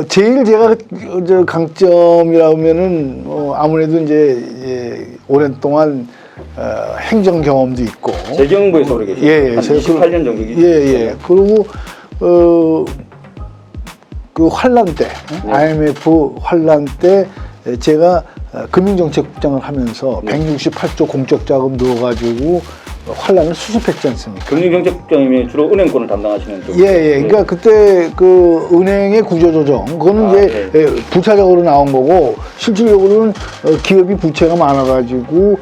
제일 제가 저 강점이라면은 아무래도 이제 오랜 동안 행정 경험도 있고 재경부에서 오래 계셨죠? 예, 한 28년 정도 예. 그리고 그 환란 때 IMF 환란 때 제가 금융정책국장을 하면서 168조 공적 자금 넣어가지고 환란을 수습했지 않습니까? 금융정책국장님이 주로 은행권을 담당하시는 쪽. 예. 그러니까 그때 그 은행의 구조조정, 그거는 이제 부차적으로 나온 거고, 실질적으로는 기업이 부채가 많아가지고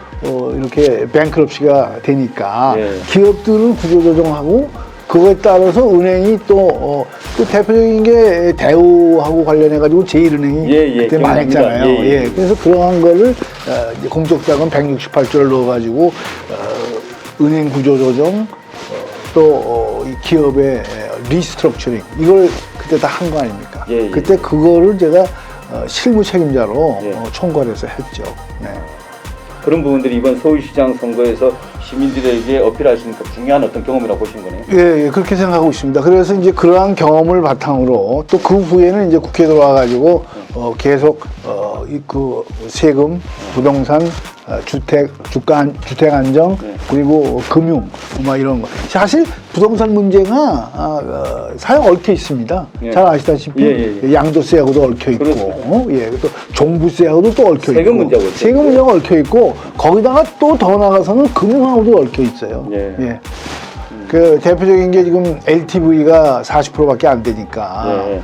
이렇게 뱅크럽시가 되니까 기업들을 구조조정하고, 그거에 따라서 은행이 또 그 대표적인 게 대우하고 관련해가지고 제1은행이 그때 망했잖아요. 그래서 그러한 거를 이제 공적자금 168조를 넣어가지고 은행 구조조정, 또 이 기업의 리스트럭처링, 이걸 그때 다 한 거 아닙니까? 그때 그거를 제가 실무 책임자로 총괄해서 했죠. 네. 그런 부분들이 이번 서울시장 선거에서 시민들에게 어필하시니까 중요한 어떤 경험이라고 보시는 거네요. 예, 그렇게 생각하고 있습니다. 그래서 이제 그러한 경험을 바탕으로 또 그 후에는 이제 국회에 들어와가지고 계속 그 세금, 부동산, 주택 안정, 그리고 금융, 막 이런 거. 사실 부동산 문제가 사회 얽혀 있습니다. 잘 아시다시피 양도세하고도 얽혀 있고, 또 종부세하고도 또 얽혀 세금 있고, 문제하고 세금 문제가 얽혀 있고, 거기다가 또 더 나가서는 금융하고도 얽혀 있어요. 그 대표적인 게 지금 LTV가 40%밖에 안 되니까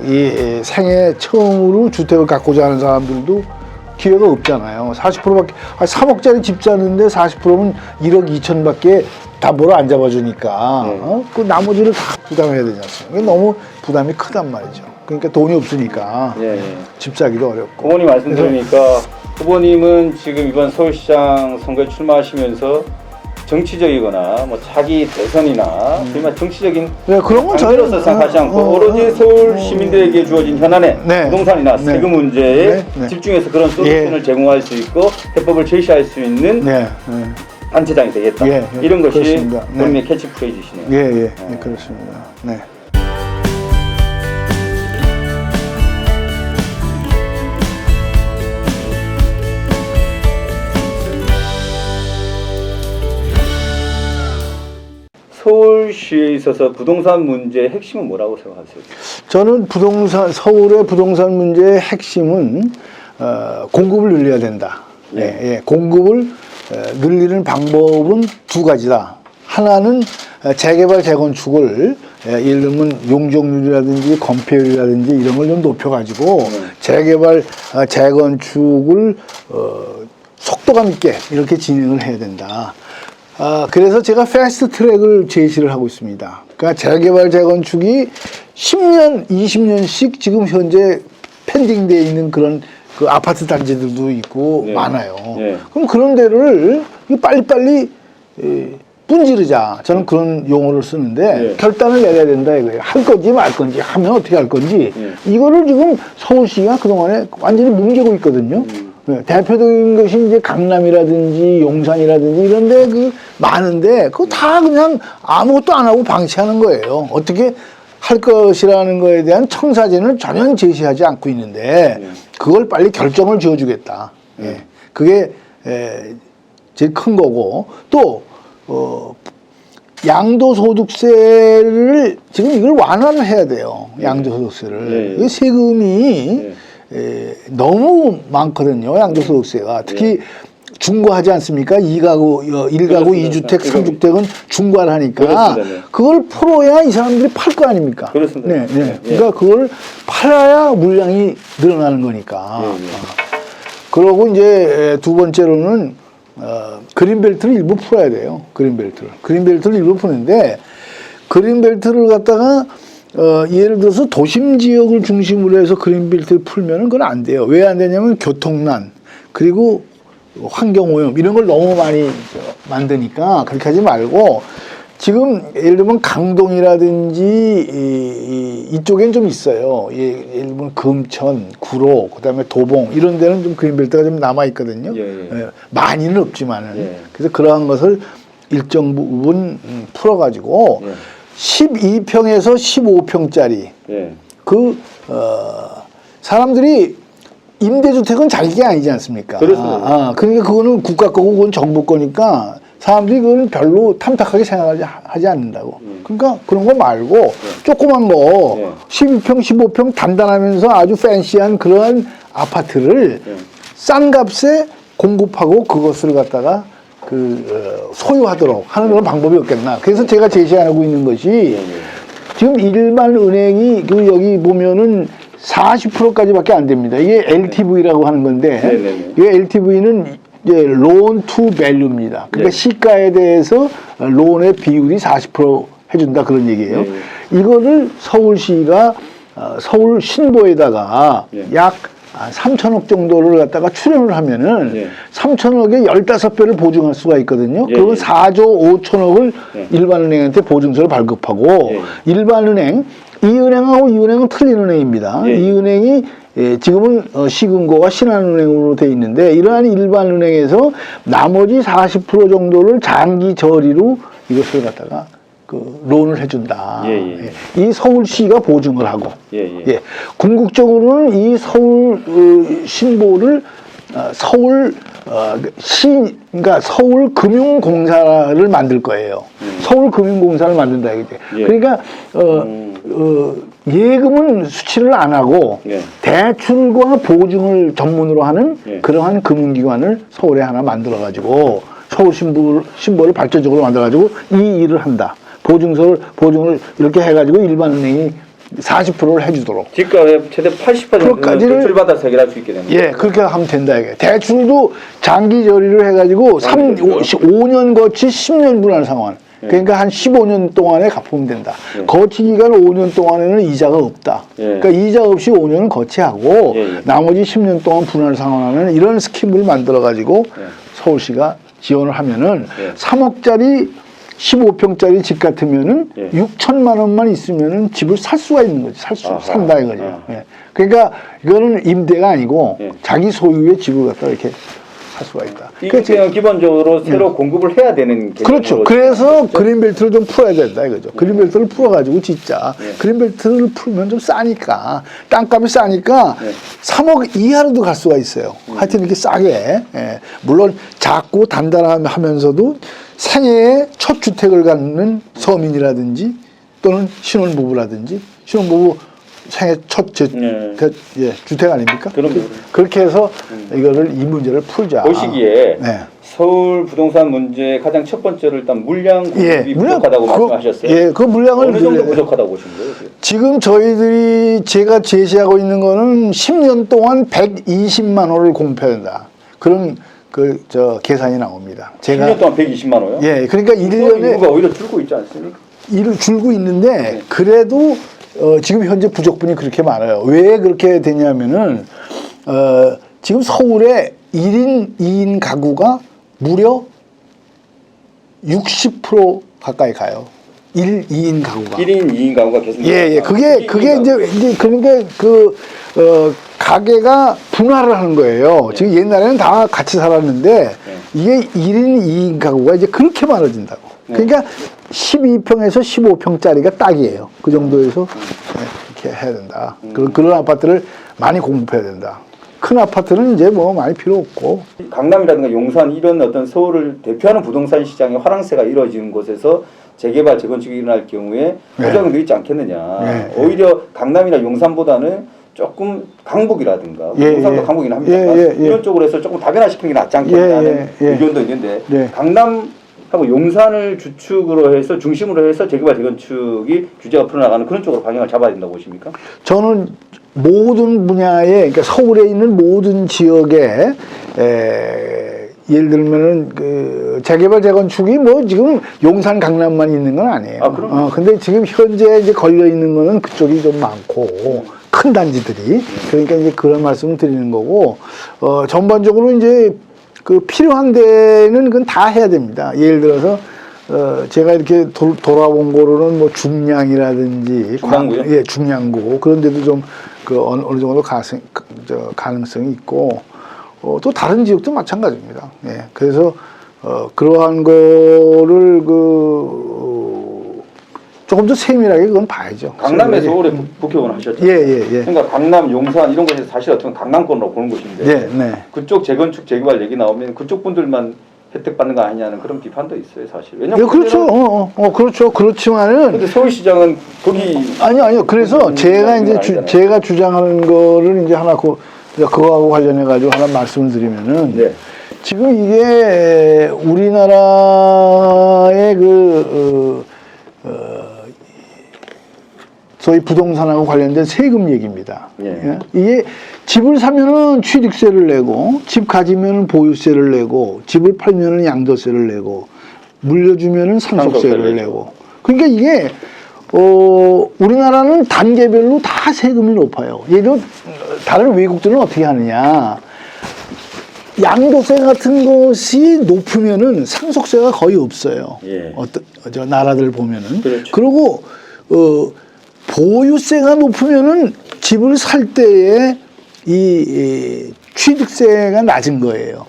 이 생애 처음으로 주택을 갖고자 하는 사람들도 기회가 없잖아요. 40%밖에 3억짜리 집 사는데 40%면 1억 2천밖에 다 뭐라 안 잡아주니까 그 나머지를 다 부담해야 되지 않습니까? 너무 부담이 크단 말이죠. 그러니까 돈이 없으니까 집 사기도 어렵고. 후보님 말씀 들으니까 후보님은 지금 이번 서울시장 선거에 출마하시면서 정치적이거나 뭐 차기 대선이나 정말 정치적인 그런 건 관계로서 생각하지 않고 오로지 서울 시민들에게 주어진 현안에 부동산이나 세금 문제에 집중해서 그런 솔루션을 제공할 수 있고 해법을 제시할 수 있는 단체장이 되겠다. 이런 것이 그렇습니다. 본인의 캐치프레이즈시네요. 그렇습니다. 네. 서울시에 있어서 부동산 문제의 핵심은 뭐라고 생각하세요? 저는 서울의 부동산 문제의 핵심은 공급을 늘려야 된다. 공급을 늘리는 방법은 두 가지다. 하나는 재개발, 재건축을 예를 들면 용적률이라든지 건폐율이라든지 이런 걸 좀 높여가지고 재개발, 재건축을 속도감 있게 이렇게 진행을 해야 된다. 그래서 제가 패스트 트랙을 제시를 하고 있습니다. 그러니까 재개발, 재건축이 10년, 20년씩 지금 현재 펜딩되어 있는 그런 그 아파트 단지들도 있고 많아요. 그럼 그런 데를 빨리빨리 분지르자. 저는 그런 용어를 쓰는데 결단을 내려야 된다 이거예요. 할 건지 말 건지, 하면 어떻게 할 건지. 이거를 지금 서울시가 그동안에 완전히 뭉개고 있거든요. 대표적인 것이 이제 강남이라든지 용산이라든지 이런 데 많은데 그거 다 그냥 아무것도 안 하고 방치하는 거예요. 어떻게 할 것이라는 거에 대한 청사진을 전혀 제시하지 않고 있는데 그걸 빨리 결정을 지어주겠다. 그게 제일 큰 거고 또 양도소득세를 지금 이걸 완화를 해야 돼요. 양도소득세를. 이 세금이 너무 많거든요. 양도소득세가. 특히 중과하지 않습니까? 1가구, 2주택, 3주택은 중과를 하니까 그걸 풀어야 이 사람들이 팔 거 아닙니까? 그렇습니다. 그러니까 그걸 팔아야 물량이 늘어나는 거니까. 그러고 이제 두 번째로는 그린벨트를 일부 풀어야 돼요. 그린벨트를 일부 푸는데 그린벨트를 갖다가 예를 들어서 도심 지역을 중심으로 해서 그린벨트를 풀면은 그건 안 돼요. 왜 안 되냐면 교통난 그리고 환경오염 이런 걸 너무 많이 만드니까 그렇게 하지 말고 지금 예를 들면 강동이라든지 이쪽엔 좀 있어요. 예를 들면 금천, 구로, 그다음에 도봉 이런 데는 좀 그린벨트가 좀 남아 있거든요. 많이는 없지만은 그래서 그러한 것을 일정 부분 풀어가지고 12평에서 15평짜리 사람들이 임대주택은 자기 게 아니지 않습니까? 그렇습니다. 그러니까 그거는 국가 거고 그건 정부 거니까 사람들이 그걸 별로 탐탁하게 생각하지 않는다고. 그러니까 그런 거 말고 조그만 거 12평, 15평 단단하면서 아주 팬시한 그러한 아파트를 싼 값에 공급하고 그것을 갖다가 소유하도록 하는 그런 방법이 없겠나. 그래서 제가 제시하고 있는 것이 지금 일반 은행이 여기 보면은 40%까지밖에 안 됩니다. 이게 LTV라고 하는 건데, 이 LTV는 이제 론 투 밸류입니다. 그러니까 시가에 대해서 론의 비율이 40% 해준다 그런 얘기예요. 이거를 서울시가 서울 신보에다가 약 3천억 정도를 갖다가 출연을 하면은 3천억에 15배를 보증할 수가 있거든요. 그건 4조 5천억을 일반은행한테 보증서를 발급하고 일반은행, 이 은행하고 이 은행은 틀린 은행입니다. 이 은행이 지금은 시금고가 신한은행으로 돼 있는데 이러한 일반은행에서 나머지 40% 정도를 장기 저리로 이것을 갖다가 론을 해준다. 이 서울시가 보증을 하고, 궁극적으로는 이 서울 신보를 그러니까 서울금융공사를 만들 거예요. 서울금융공사를 만든다 이거지. 그러니까 예금은 수취를 안 하고 대출과 보증을 전문으로 하는 그러한 금융기관을 서울에 하나 만들어 가지고 서울 신보를 발전적으로 만들어 가지고 이 일을 한다. 보증을 이렇게 해가지고 일반은행이 40%를 해주도록. 집값의 최대 80%까지는 대출받아서 해결할 수 있게 됩니다. 예, 그렇게 하면 된다 이게. 대출도 장기 저리로 해가지고 5년 거치 10년 분할 상환. 그러니까 한 15년 동안에 갚으면 된다. 거치 기간 5년 동안에는 이자가 없다. 그러니까 이자 없이 5년은 거치하고 나머지 10년 동안 분할 상환하는 이런 스킴을 만들어 가지고 서울시가 지원을 하면은 3억짜리 15평짜리 집 같으면은 6천만 원만 있으면은 집을 살 수가 있는 거지. 산다 이거죠. 그러니까 이거는 임대가 아니고 자기 소유의 집을 갖다 이렇게 살 수가 있다. 이게 기본적으로 새로 공급을 해야 되는 그렇죠. 그래서 그린벨트를 좀 풀어야 된다 이거죠. 그린벨트를 풀어가지고 진짜 그린벨트를 풀면 좀 싸니까 땅값이 싸니까 3억 이하로도 갈 수가 있어요. 하여튼 이렇게 싸게. 물론 작고 단단하면서도 생애에 첫 주택을 갖는 서민이라든지 또는 신혼부부라든지 신혼부부 생애 첫 주택 아닙니까? 그렇게 해서 이거를 이 문제를 풀자. 보시기에 서울 부동산 문제의 가장 첫 번째로 일단 물량 공급이 부족하다고 말씀하셨어요. 그 물량을 어느 정도 부족하다고 보시는 거예요? 지금 제가 제시하고 있는 거는 10년 동안 120만 호를 공급해야 된다. 그런 계산이 나옵니다. 10년 동안 120만 호요? 예, 그러니까 1년에 인구가 오히려 줄고 있지 않습니까? 줄고 있는데 그래도 지금 현재 부족분이 그렇게 많아요. 왜 그렇게 되냐면은 지금 서울에 1인 2인 가구가 무려 60% 가까이 가요. 2인 가구가. 1인 2인 가구가 계속. 그게 이제 그러니까 가게가 분할을 하는 거예요. 지금 옛날에는 다 같이 살았는데 이게 1인 2인 가구가 이제 그렇게 많아진다고. 그러니까 12평에서 15평짜리가 딱이에요. 그 정도에서 이렇게 해야 된다. 그런 아파트를 많이 공급해야 된다. 큰 아파트는 이제 뭐 많이 필요 없고. 강남이라든가 용산 이런 어떤 서울을 대표하는 부동산 시장의 화랑세가 이루어지는 곳에서 재개발, 재건축이 일어날 경우에 부작용도 있지 않겠느냐. 오히려 강남이나 용산보다는 조금 강북이라든가 용산도 강북이긴 합니다만 이런 쪽으로 해서 조금 다변화시키는 게 낫지 않겠냐는 의견도 있는데 강남하고 용산을 주축으로 해서 중심으로 해서 재개발, 재건축이 규제가 풀어나가는 그런 쪽으로 방향을 잡아야 된다고 보십니까? 저는 모든 분야에, 그러니까 서울에 있는 모든 지역에 예를 들면은 재개발 재건축이 뭐 지금 용산 강남만 있는 건 아니에요. 근데 지금 현재 이제 걸려 있는 거는 그쪽이 좀 많고 큰 단지들이. 그러니까 이제 그런 말씀을 드리는 거고 전반적으로 이제 필요한 데는 그건 다 해야 됩니다. 예를 들어서 제가 이렇게 돌아본 거로는 뭐 중량이라든지 중량구 그런 데도 좀 어느 정도 가능성이 있고 또 다른 지역도 마찬가지입니다. 그래서 그러한 거를 조금 더 세밀하게 그건 봐야죠. 강남에서 오래 국회의원 하셨죠. 예. 그러니까 강남, 용산 이런 곳에서 사실 어떻게 보면 강남권으로 보는 곳인데 그쪽 재건축, 재개발 얘기 나오면 그쪽 분들만 혜택 받는 거 아니냐는 그런 비판도 있어요, 사실. 왜냐면 그렇죠. 그렇죠. 그렇지만은 근데 서울시장은 거기 아니요. 그래서 제가 이제 제가 주장하는 거를 이제 하나 그거하고 관련해 가지고 하나 말씀을 드리면은 지금 이게 우리나라의 소위 부동산하고 관련된 세금 얘기입니다. 이게 집을 사면은 취득세를 내고, 집 가지면은 보유세를 내고, 집을 팔면은 양도세를 내고, 물려주면은 상속세를 내고. 그러니까 이게 우리나라는 단계별로 다 세금이 높아요. 예를 들어 다른 외국들은 어떻게 하느냐? 양도세 같은 것이 높으면은 상속세가 거의 없어요. 어떤 나라들 보면은. 그렇죠. 그리고 보유세가 높으면은 집을 살 때에 이 취득세가 낮은 거예요.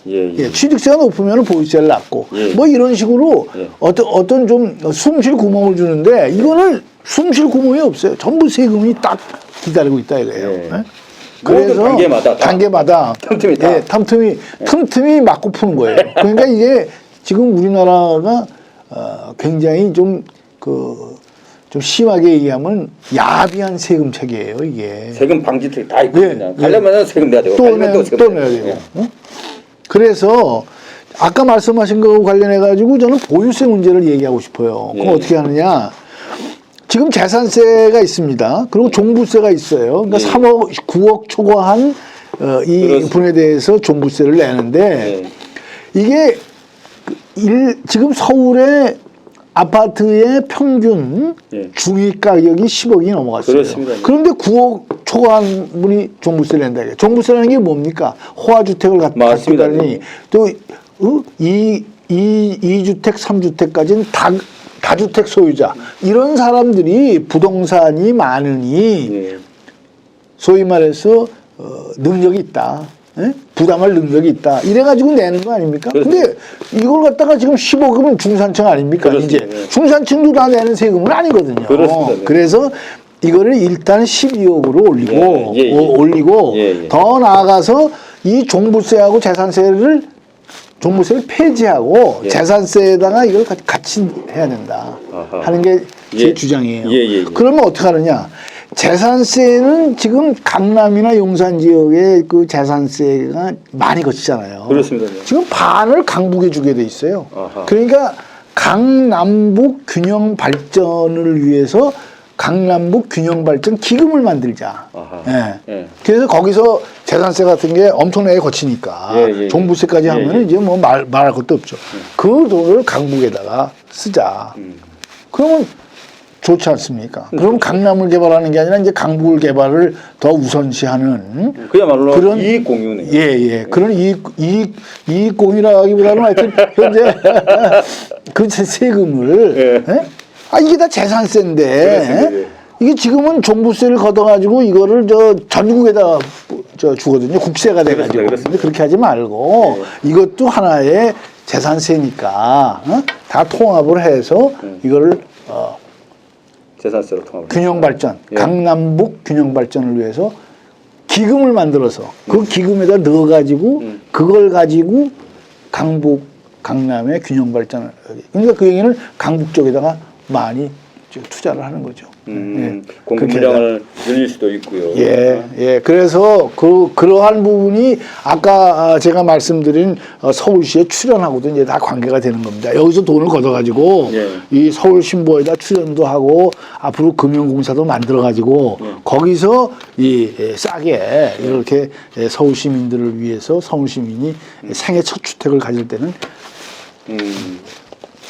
취득세가 높으면 보유세를 낮고 뭐 이런 식으로 어떤 좀 숨 쉴 구멍을 주는데 이거는 숨 쉴 구멍이 없어요. 전부 세금이 딱 기다리고 있다 이거예요. 그래서 단계마다 틈틈이 맞고 푸는 거예요. 그러니까 이게 지금 우리나라가 굉장히 좀 심하게 얘기하면 야비한 세금 체계예요, 이게. 세금 방지턱이 다 있거든요. 가려면 세금 내야 되고, 또 내야 되고. 그래서 아까 말씀하신 거와 관련해 가지고 저는 보유세 문제를 얘기하고 싶어요. 그럼 어떻게 하느냐? 지금 재산세가 있습니다. 그리고 종부세가 있어요. 그러니까 3억, 9억 초과한 이 분에 대해서 종부세를 내는데 이게 지금 서울의 아파트의 평균 중위 가격이 10억이 넘어갔어요. 그렇습니다. 그런데 9억 초과한 분이 종부세를 낸다. 종부세라는 게 뭡니까? 호화주택을 갖고 다니 또 2주택, 3주택까지는 다주택 소유자 이런 사람들이 부동산이 많으니 소위 말해서 능력이 있다. 부담할 능력이 있다. 이래가지고 내는 거 아닙니까? 근데 이걸 갖다가 지금 15금은 중산층 아닙니까? 이제 중산층도 다 내는 세금은 아니거든요. 그래서 이거를 일단 12억으로 올리고 더 나아가서 이 종부세하고 종부세를 폐지하고 재산세에다가 이걸 같이 해야 된다 하는 게 제 주장이에요. 그러면 어떻게 하느냐? 재산세는 지금 강남이나 용산 지역의 그 재산세가 많이 거치잖아요. 그렇습니다. 지금 반을 강북에 주게 돼 있어요. 그러니까 강남북 균형 발전을 위해서 강남북 균형 발전 기금을 만들자. 그래서 거기서 재산세 같은 게 엄청나게 거치니까 종부세까지 하면 이제 뭐 말할 것도 없죠. 그 돈을 강북에다가 쓰자. 그러면 좋지 않습니까? 그럼 강남을 개발하는 게 아니라 이제 강북을 개발을 더 우선시하는 그야말로 그런 이익 공유네요. 그런 이익 공유라기보다는 하여튼 현재 그 세금을 이게 다 재산세인데 이게 지금은 종부세를 걷어가지고 이거를 전국에다 주거든요. 국세가 돼가지고. 근데 그렇게 하지 말고 이것도 하나의 재산세니까 다 통합을 해서 이거를 재산세로 통합을 균형 발전, 강남북 균형 발전을 위해서 기금을 만들어서 그 기금에다 넣어가지고 그걸 가지고 강남의 균형 발전을 그러니까 그 얘기는 강북 쪽에다가 많이 투자를 하는 거죠. 공급 물량을 늘릴 수도 있고요. 그래서 그러한 부분이 아까 제가 말씀드린 서울시에 출연하고도 이제 다 관계가 되는 겁니다. 여기서 돈을 걷어가지고 이 서울신보에다 출연도 하고 앞으로 금융공사도 만들어가지고 거기서 싸게 이렇게 서울 시민들을 위해서 서울 시민이 생애 첫 주택을 가질 때는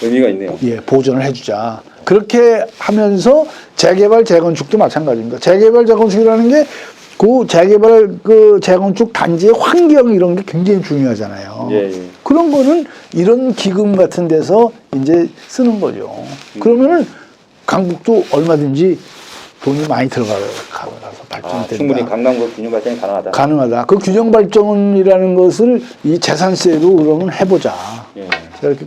의미가 있네요. 보전을 해주자. 그렇게 하면서 재개발, 재건축도 마찬가지입니다. 재개발, 재건축이라는 게 그 재개발, 재건축 단지의 환경 이런 게 굉장히 중요하잖아요. 그런 거는 이런 기금 같은 데서 이제 쓰는 거죠. 그러면은 강북도 얼마든지 돈이 많이 들어가서 발전이 된다. 충분히 강남구 균형 발전이 가능하다. 그 균형 발전이라는 것을 이 재산세로 그러면 해보자.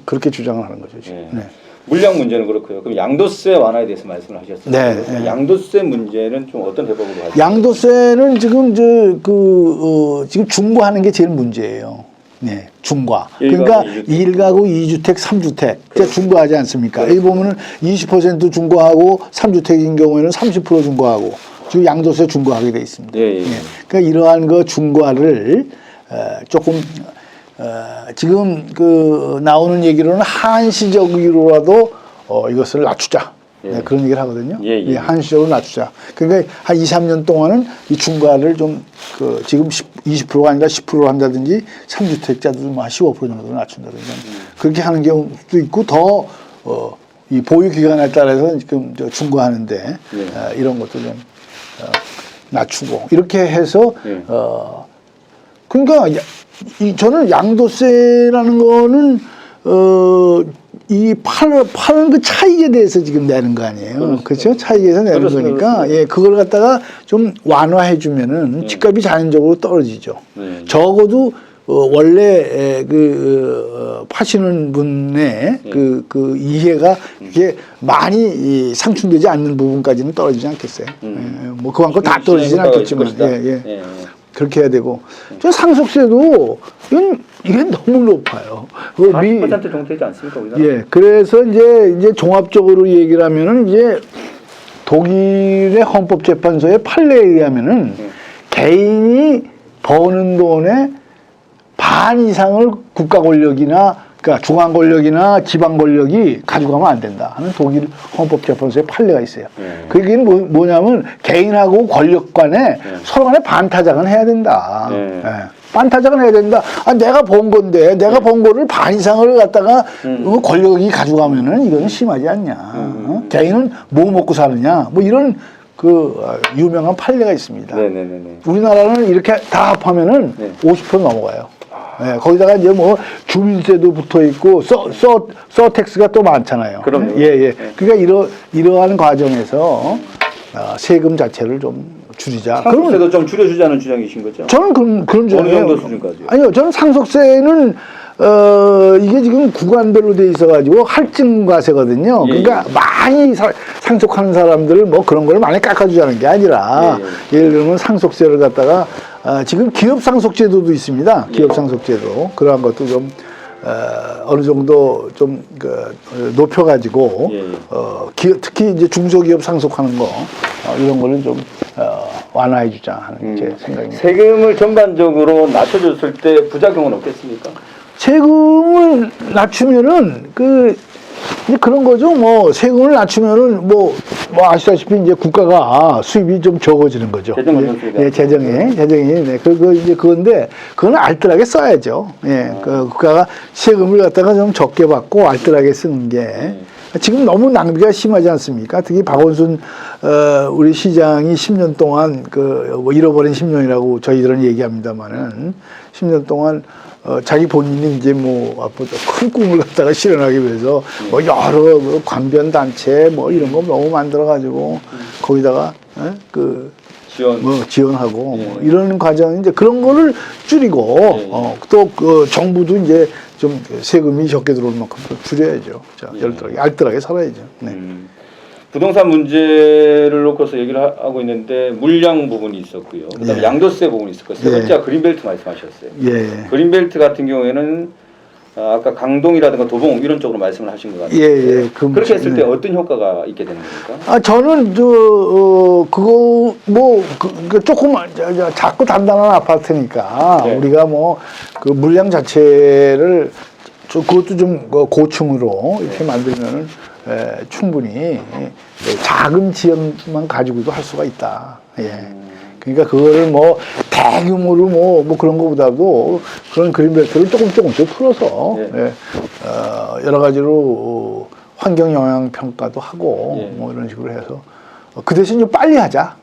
그렇게 주장을 하는 거죠. 지금. 물량 문제는 그렇고요. 그럼 양도세 완화에 대해서 말씀을 하셨어요. 네. 양도세 문제는 좀 어떤 해법으로 가죠? 양도세는 지금 지금 중과하는 게 제일 문제예요. 네, 중과. 그러니까 1가구 2주택, 3주택. 그렇죠. 중과하지 않습니까? 여기 보면은 20% 중과하고 3주택인 경우에는 30% 중과하고 지금 양도세 중과하게 돼 있습니다. 예. 그러니까 이러한 그 중과를 조금 지금 나오는 얘기로는 한시적으로라도 이것을 낮추자. 네, 그런 얘기를 하거든요. 한시적으로 낮추자. 그러니까 한 2, 3년 동안은 이 중과를 좀 지금 20%가 아니라 10%로 한다든지 3주택자들 뭐 15% 정도 낮춘다든지 그렇게 하는 경우도 있고 더 이 보유 기간에 따라서 지금 중과하는데 이런 것도 좀 낮추고 이렇게 해서 그러니까 저는 양도세라는 거는 이 파는 그 차익에 대해서 지금 내는 거 아니에요. 그렇죠? 차익에서 내는 거니까 예, 그걸 갖다가 좀 완화해 주면은 집값이 자연적으로 떨어지죠. 적어도 원래 파시는 분의 그 이해가 이게 많이 상충되지 않는 부분까지는 떨어지지 않겠어요. 뭐 그만큼 다 떨어지진 않겠지만 그렇게 해야 되고 저 상속세도 이게 너무 높아요. 40% 정도 되지 않습니까? 우리나라? 예, 그래서 이제 종합적으로 얘기를 하면은 이제 독일의 헌법재판소의 판례에 의하면은 개인이 버는 돈의 반 이상을 국가 권력이나 그러니까 중앙 권력이나 지방 권력이 가져가면 안 된다 하는 독일 헌법재판소의 판례가 있어요. 그게 뭐냐면 개인하고 권력 간에 서로 간에 반타작은 해야 된다. 반타작은 해야 된다. 내가 번 건데 내가 번 거를 반 이상을 갖다가 권력이 가져가면은 이거는 심하지 않냐. 개인은 뭐 먹고 사느냐. 뭐 이런 유명한 판례가 있습니다. 우리나라는 이렇게 다 합하면은 50% 넘어가요. 거기다가 이제 뭐 주민세도 붙어 있고 서텍스가 또 많잖아요. 그럼요. 그러니까 이러한 과정에서 세금 자체를 좀 줄이자. 상속세도 좀 줄여주자는 주장이신 거죠? 저는 그런 주장이에요. 어느 정도 수준까지요? 아니요, 저는 상속세는 이게 지금 구간별로 돼 있어가지고 할증과세거든요. 그러니까 많이 상속하는 사람들을 뭐 그런 걸 많이 깎아주자는 게 아니라 예를 들면 상속세를 갖다가 지금 기업상속제도도 있습니다. 기업상속제도 그러한 것도 좀 어느 정도 좀 높여가지고 특히 이제 중소기업 상속하는 거 이런 거는 좀 완화해주자 하는 제 생각입니다. 세금을 전반적으로 낮춰줬을 때 부작용은 없겠습니까? 세금을 낮추면은 그런 거죠. 뭐 세금을 낮추면은 뭐 아시다시피 이제 국가가 수입이 좀 적어지는 거죠. 재정이 이제 그건데 그건 알뜰하게 써야죠. 국가가 세금을 갖다가 좀 적게 받고 알뜰하게 쓰는 게 지금 너무 낭비가 심하지 않습니까? 특히 박원순 우리 시장이 10년 동안 뭐 잃어버린 10년이라고 저희들은 얘기합니다만은 10년 동안 자기 본인이 이제 뭐 큰 꿈을 갖다가 실현하기 위해서 뭐 여러 관변 단체 뭐 이런 거 너무 만들어 가지고 거기다가 지원하고 뭐 이런 과정 이제 그런 거를 줄이고 또 정부도 이제 좀 세금이 적게 들어올 만큼 줄여야죠. 자, 알뜰하게 살아야죠. 부동산 문제를 놓고서 얘기를 하고 있는데 물량 부분이 있었고요. 그다음에 양도세 부분이 있었고 세 번째가 그린벨트 말씀하셨어요. 그린벨트 같은 경우에는 아까 강동이라든가 도봉 이런 쪽으로 말씀을 하신 것 같아요. 그렇게 했을 때 어떤 효과가 있게 되는 겁니까? 저는 그거 조금 작고 단단한 아파트니까 우리가 뭐 그 물량 자체를 그것도 좀 고층으로 이렇게 만들면은 충분히 작은 지역만 가지고도 할 수가 있다. 그러니까 그거를 뭐 대규모로 뭐 그런 거보다도 그런 그린벨트를 조금씩 풀어서 여러 가지로 환경 영향 평가도 하고 뭐 이런 식으로 해서 그 대신 좀 빨리 하자.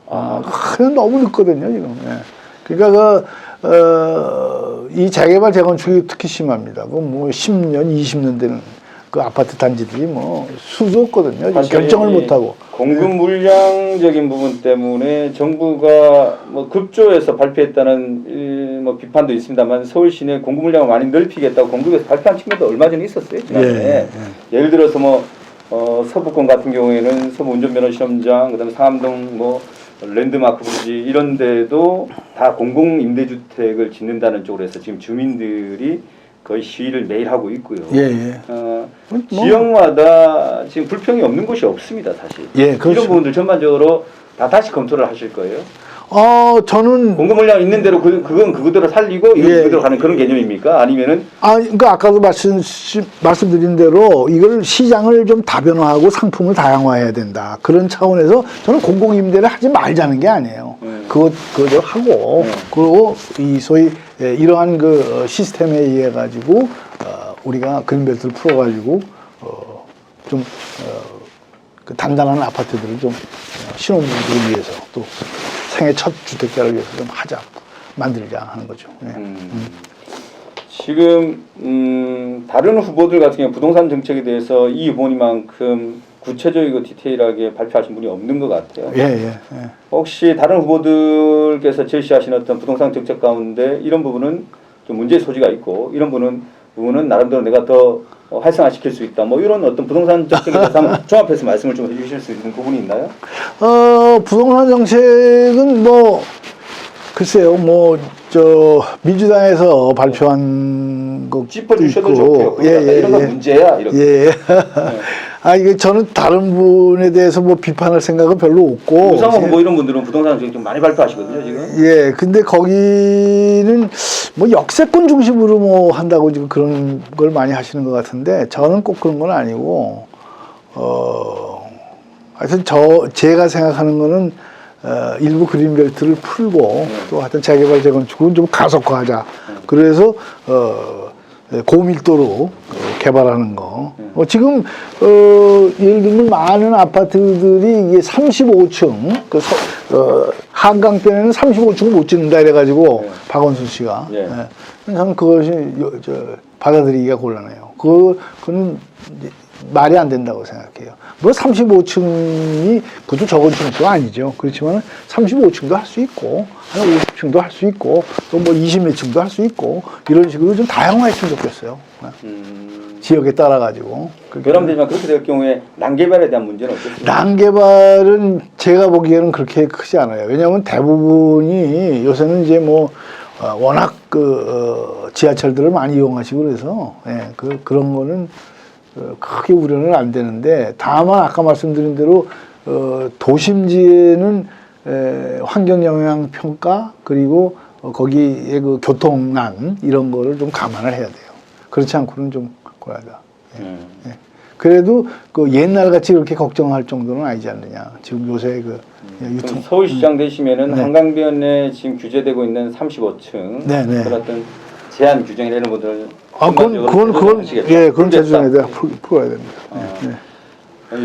그냥 너무 늦거든요 지금. 그러니까 이 재개발 재건축이 특히 심합니다. 뭐 10년, 20년 되는 그 아파트 단지들이 뭐 수도 없거든요. 결정을 못 하고. 공급 물량적인 부분 때문에 정부가 뭐 급조해서 발표했다는 뭐 비판도 있습니다만 서울 시내 공급 물량을 많이 넓히겠다고 공급에서 발표한 측면도 얼마 전에 있었어요. 지난번에. 예를 들어서 뭐 서부권 같은 경우에는 서부 운전면허 시험장, 그다음에 상암동 뭐 랜드마크 부지 이런 데도 다 공공 임대주택을 짓는다는 쪽으로 해서 지금 주민들이 거의 시위를 매일 하고 있고요. 예. 지역마다 지금 불평이 없는 곳이 없습니다, 사실. 예, 그렇죠. 이런 부분들 전반적으로 다 다시 검토를 하실 거예요. 저는 공급 물량 있는 대로 그건 그대로 살리고 이건 그대로 가는 그런 개념입니까? 아니면은 그러니까 아까도 말씀드린 대로 이걸 시장을 좀 다변화하고 상품을 다양화해야 된다. 그런 차원에서 저는 공공임대를 하지 말자는 게 아니에요. 그거대로 하고 그리고 이 소위 이러한 그 시스템에 의해 가지고 우리가 그린벨트를 풀어가지고 좀 그 단단한 아파트들을 좀 신혼부부들을 위해서 또 생애 첫 주택자를 위해서 좀 만들자 하는 거죠. 네. 지금 다른 후보들 같은 경우 부동산 정책에 대해서 이 후보님만큼 구체적이고 디테일하게 발표하신 분이 없는 것 같아요. 예. 혹시 다른 후보들께서 제시하신 어떤 부동산 정책 가운데 이런 부분은 좀 문제의 소지가 있고 이런 부분은 나름대로 내가 더 활성화시킬 수 있다. 뭐 이런 어떤 부동산 정책에 대해서 한번 종합해서 말씀을 좀 해주실 수 있는 부분이 있나요? 부동산 정책은 뭐 글쎄요, 민주당에서 발표한 거 짚어주셔도 좋고요. 이런 건 문제야. 이렇게. 네. 이게 저는 다른 분에 대해서 뭐 비판할 생각은 별로 없고. 우상호 후보 이런 분들은 부동산 정책 좀 많이 발표하시거든요, 지금. 예, 근데 거기는 뭐 역세권 중심으로 뭐 한다고 지금 그런 걸 많이 하시는 것 같은데 저는 꼭 그런 건 아니고, 하여튼 제가 생각하는 거는 일부 그린벨트를 풀고 또 하여튼 재개발 재건축은 좀 가속화하자. 그래서 고밀도로 개발하는 거. 지금 예를 들면 많은 아파트들이 이게 35층 한강변에는 35층을 못 짓는다 이래가지고 박원순 씨가 저는 그것이 받아들이기가 곤란해요. 그건 말이 안 된다고 생각해요. 뭐 35층이 그것도 적은 층수가 아니죠. 그렇지만 35층도 할 수 있고 한 50층도 할 수 있고 또 뭐 20몇 층도 할 수 있고 이런 식으로 좀 다양화했으면 좋겠어요. 지역에 따라 가지고. 그렇지만 그렇게 될 경우에 난개발에 대한 문제는 어떻습니까? 난개발은 제가 보기에는 그렇게 크지 않아요. 왜냐하면 대부분이 요새는 이제 뭐 워낙 지하철들을 많이 이용하시고 그래서 그런 거는 크게 우려는 안 되는데 다만 아까 말씀드린 대로 도심지에는 환경영향 평가 그리고 거기에 그 교통난 이런 거를 좀 감안을 해야 돼요. 그렇지 않고는 좀 곤란하다. 그래도 그 옛날 같이 그렇게 걱정할 정도는 아니지 않느냐. 지금 요새 유통 서울시장 되시면은 한강변에 지금 규제되고 있는 35층 그런 어떤 제한 규정이나 이런 것들 그건 제주장에 대해 풀어야 됩니다.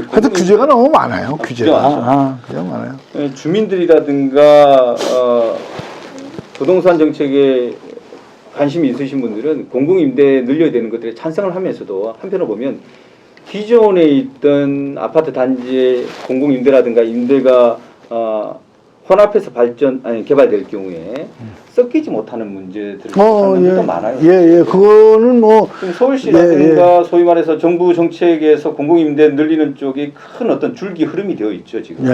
하여튼 규제가 너무 많아요. 규제가 많아요. 주민들이라든가 부동산 정책에 관심이 있으신 분들은 공공임대 늘려야 되는 것들에 찬성을 하면서도 한편으로 보면 기존에 있던 아파트 단지의 공공임대라든가 임대가 혼합해서 개발될 경우에 섞이지 못하는 문제들이 더 많아요. 그거는 뭐 서울시라든가 소위 말해서 정부 정책에서 공공임대 늘리는 쪽이 큰 어떤 줄기 흐름이 되어 있죠 지금.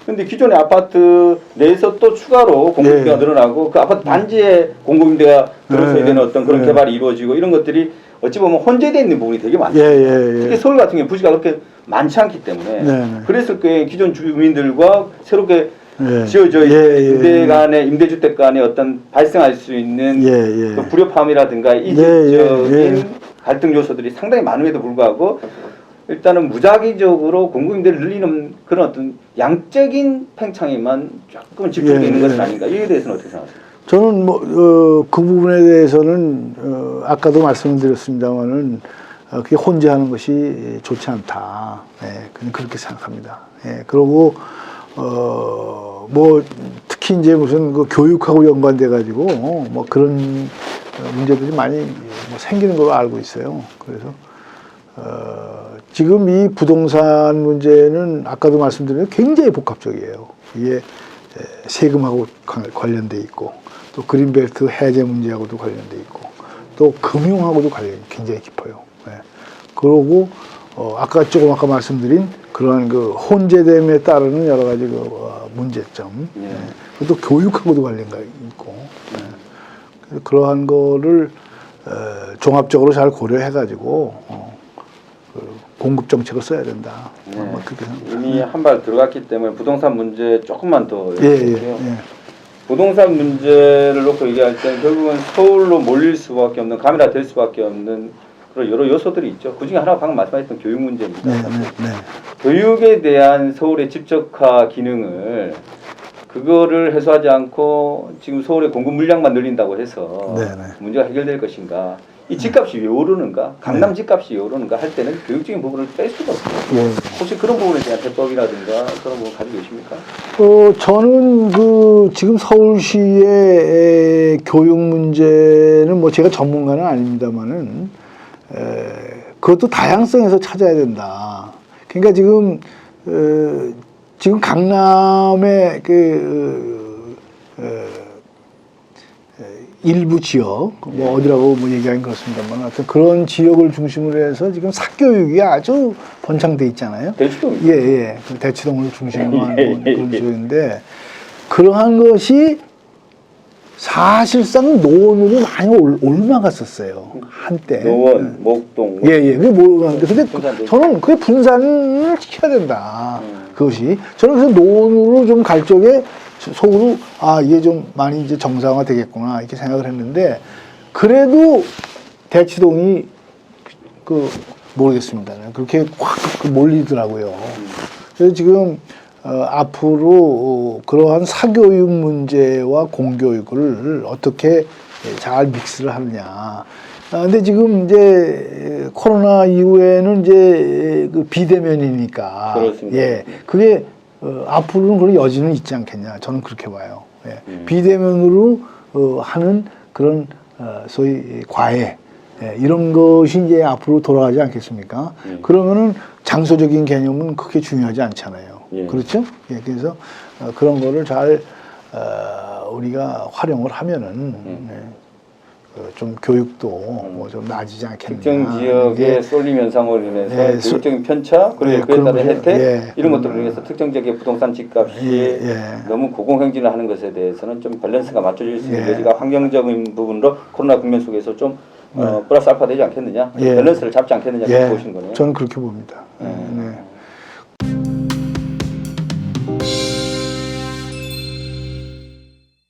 그런데 기존의 아파트 내에서 또 추가로 공공임대가 늘어나고 그 아파트 단지에 공공임대가 들어서야 되는 어떤 그런 개발이 이루어지고 이런 것들이 어찌 보면 혼재되어 있는 부분이 되게 많습니다. 특히 서울 같은 경우 부지가 그렇게 많지 않기 때문에 그랬을 때 기존 주민들과 새롭게 지어져 있는 임대주택 간의 어떤 발생할 수 있는 그 불협화음이라든가 이질적인 갈등 요소들이 상당히 많음에도 불구하고 일단은 무작위적으로 공공임대를 늘리는 그런 어떤 양적인 팽창에만 조금은 집중되어 있는 것은 아닌가. 이에 대해서는 어떻게 생각하세요? 저는 그 부분에 대해서는 아까도 말씀드렸습니다만은 그게 혼재하는 것이 좋지 않다. 그냥 그렇게 생각합니다. 그리고 뭐 특히 이제 무슨 그 교육하고 연관돼 가지고 뭐 그런 문제들이 많이 뭐 생기는 걸로 알고 있어요. 그래서 지금 이 부동산 문제는 아까도 말씀드린 굉장히 복합적이에요. 이게 세금하고 관련돼 있고 또 그린벨트 해제 문제하고도 관련돼 있고 또 금융하고도 관련이 굉장히 깊어요. 그러고 아까 말씀드린 그러한 그 혼재됨에 따르는 여러 가지 문제점, 그것도 교육하고도 관련가 있고, 그러한 거를 종합적으로 잘 고려해가지고 공급 정책을 써야 된다. 그렇게 생각합니다. 이미 한 발 들어갔기 때문에 부동산 문제 조금만 더 예. 부동산 문제를 놓고 얘기할 때는 결국은 서울로 몰릴 수밖에 없는, 가미라 될 수밖에 없는 그런 여러 요소들이 있죠. 그 중에 하나가 방금 말씀하셨던 교육 문제입니다. 교육에 대한 서울의 집적화 기능을 그거를 해소하지 않고 지금 서울의 공급 물량만 늘린다고 해서 문제가 해결될 것인가? 이 집값이 왜 오르는가? 강남 집값이 왜 오르는가? 할 때는 교육적인 부분을 뺄 수가 없어요. 혹시 그런 부분에 대한 해법이라든가 그런 부분 가지고 계십니까? 저는 지금 서울시의 교육 문제는 제가 전문가는 아닙니다만은 그것도 다양성에서 찾아야 된다. 그러니까 지금 강남의 일부 지역, 어디라고 얘기하긴 그렇습니다만, 하여튼 그런 지역을 중심으로 해서 지금 사교육이 아주 번창돼 있잖아요. 대치동. 예. 대치동을 중심으로 하는 그런 지역인데, 그러한 것이 사실상 노원으로 많이 올라갔었어요. 한때. 노원, 목동. 예. 근데 저는 그게 분산을 시켜야 된다. 그것이. 저는 그래서 노원으로 좀 갈 적에 속으로 이게 좀 많이 이제 정상화 되겠구나 이렇게 생각을 했는데, 그래도 대치동이 모르겠습니다. 그렇게 확 몰리더라고요. 그래서 지금 앞으로 그러한 사교육 문제와 공교육을 어떻게 잘 믹스를 하느냐. 근데 지금 이제 코로나 이후에는 이제 비대면이니까. 그렇습니다. 예. 그게 앞으로는 그런 여지는 있지 않겠냐. 저는 그렇게 봐요. 예. 비대면으로 하는 그런 소위 과외, 이런 것이 이제 앞으로 돌아가지 않겠습니까? 그러면은 장소적인 개념은 그렇게 중요하지 않잖아요. 그렇죠? 예. 그래서 그런 거를 잘 우리가 활용을 하면은 좀 교육도 좀 나아지지 않겠느냐. 특정 지역의 쏠림 현상으로 인해서 교육적인 편차, 그리고 그에 따른 혜택, 이런 것들을 위해서 특정 지역의 부동산 집값이 너무 고공행진을 하는 것에 대해서는 좀 밸런스가 맞춰질 수 있는 여지가 환경적인 부분으로 코로나 국면 속에서 좀 플러스 알파 되지 않겠느냐, 밸런스를 잡지 않겠느냐, 그렇게 보시는 거네요. 저는 그렇게 봅니다.